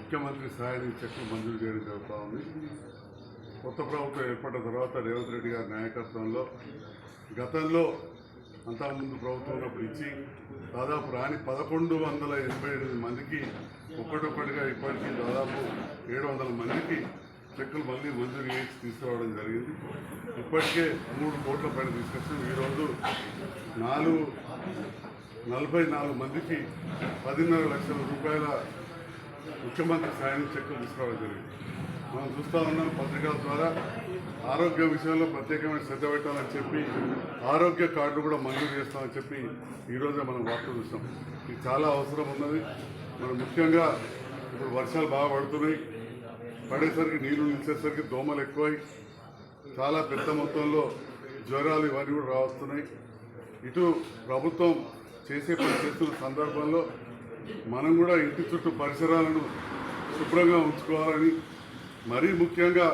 ముఖ్యమంత్రి సహాయానికి చెక్కులు మంజూరు చేయడం జరుగుతూ ఉంది. కొత్త ప్రభుత్వం ఏర్పడిన తర్వాత రేవంత్ రెడ్డి గారి నాయకత్వంలో గతంలో అంతకుముందు ప్రభుత్వం ఉన్నప్పుడు ఇచ్చి దాదాపు రాని 1188 మందికి ఒక్కొక్కటిగా ఇప్పటికీ దాదాపు 700 మందికి చెక్కులు మళ్ళీ మంజూరు చేసి తీసుకురావడం జరిగింది. ఇప్పటికే 3 కోట్ల పైన తీసుకొచ్చాం. ఈరోజు 44 మందికి 10.5 లక్షల రూపాయల ముఖ్యమంత్రి సాయం చెక్కులు తీసుకురావడం జరిగింది. మనం చూస్తూ ఉన్నాం పత్రికల ద్వారా ఆరోగ్య విషయంలో ప్రత్యేకమైన శ్రద్ధ పెట్టాలని చెప్పి ఆరోగ్య కార్డు కూడా మంజూరు చేస్తామని చెప్పి ఈరోజే మనం వార్తలు చూస్తాం. ఇది చాలా అవసరం ఉన్నది. మనం ముఖ్యంగా ఇప్పుడు వర్షాలు బాగా పడుతున్నాయి. పడేసరికి నీళ్లు నిలిచేసరికి దోమలు ఎక్కువై చాలా పెద్ద మొత్తంలో జ్వరాలు ఇవన్నీ కూడా రావస్తున్నాయి. ఇటు ప్రభుత్వం చేసే పని చేస్తున్న సందర్భంలో మనం కూడా ఇంటి చుట్టూ పరిసరాలను శుభ్రంగా ఉంచుకోవాలని, మరీ ముఖ్యంగా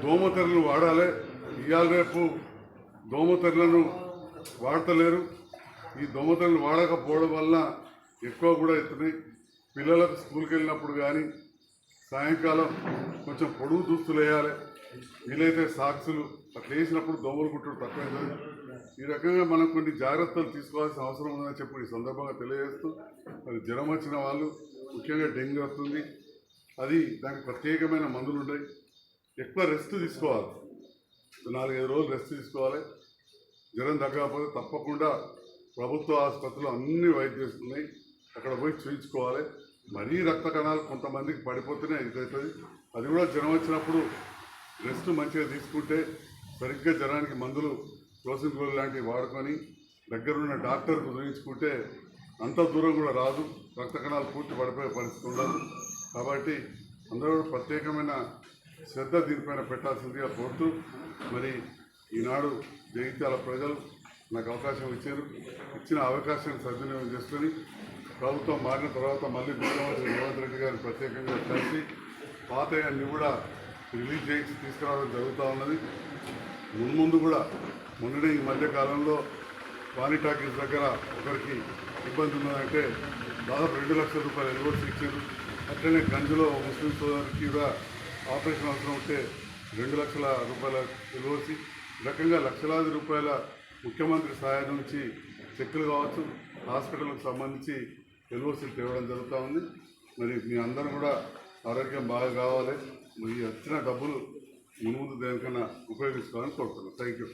దోమతెరలు వాడాలి. ఇవాళ రేపు దోమతెరలను వాడతలేరు. ఈ దోమతెరలు వాడకపోవడం వల్ల ఎక్కువ కూడా అవుతున్నాయి. పిల్లలకు స్కూల్కి వెళ్ళినప్పుడు కానీ సాయంకాలం కొంచెం పొడుగు దుస్తులు వేయాలి. వీలైతే సాక్సులు అట్లా వేసినప్పుడు దోమలు కుట్టడం తక్కువైంది. ఈ రకంగా మనం కొన్ని జాగ్రత్తలు తీసుకోవాల్సిన అవసరం ఉందని చెప్పి ఈ సందర్భంగా తెలియజేస్తూ, మరి జ్వరం వచ్చిన వాళ్ళు ముఖ్యంగా డెంగ్యూ వస్తుంది, అది దానికి ప్రత్యేకమైన మందులు ఉన్నాయి. ఎక్కువ రెస్ట్ తీసుకోవాలి. 4-5 రోజులు రెస్ట్ తీసుకోవాలి. జ్వరం తగ్గకపోతే తప్పకుండా ప్రభుత్వ ఆసుపత్రులు అన్ని వైద్యం ఉన్నాయి, అక్కడ పోయి చూయించుకోవాలి. మరీ రక్త కణాలు కొంతమందికి పడిపోతేనే ఇదవుతుంది. అది కూడా జ్వరం వచ్చినప్పుడు రెస్ట్ మంచిగా తీసుకుంటే సరిగ్గా జ్వరానికి మందులు క్లోసిన్ లాంటివి వాడుకొని దగ్గరున్న డాక్టర్కు చూయించుకుంటే అంత దూరం కూడా రాదు, రక్త కణాలు పూర్తి పడిపోయే పరిస్థితి ఉండదు. కాబట్టి అందరూ ప్రత్యేకమైన శ్రద్ధ దీనిపైన పెట్టాల్సిందిగా కోరుతూ, మరి ఈనాడు జగిత్యాల ప్రజలు నాకు అవకాశం ఇచ్చారు. ఇచ్చిన అవకాశాన్ని సద్వినియోగం చేసుకొని ప్రభుత్వం మారిన తర్వాత మళ్ళీ ముఖ్యమంత్రి రేవంత్ రెడ్డి గారిని ప్రత్యేకంగా కలిసి పాత అన్ని కూడా రిలీజ్ చేసి తీసుకురావడం జరుగుతూ ఉన్నది. ముందు కూడా మొన్ననే ఈ మధ్యకాలంలో వాణి టాకీస్ దగ్గర ఒకరికి ఇబ్బంది ఉన్నదంటే దాదాపు 2 లక్షల రూపాయలు ఎల్ఓసి ఇచ్చారు. అట్లనే గంజులో ముస్లిం సోదరికి కూడా ఆపరేషన్ అవసరం ఉంటే 2 లక్షల రూపాయల ఎల్ఓసి. ఈ రకంగా లక్షలాది రూపాయల ముఖ్యమంత్రి సహాయం నుంచి చెక్కులు కావచ్చు, హాస్పిటల్కి సంబంధించి ఎల్ఓసీలు తేవడం జరుగుతూ ఉంది. మరి మీ అందరూ కూడా ఆరోగ్యం బాగా కావాలి. మరి వచ్చిన డబ్బులు ముందు దేనికన్నా ఉపయోగించుకోవాలని కోరుతున్నాను. Thank you.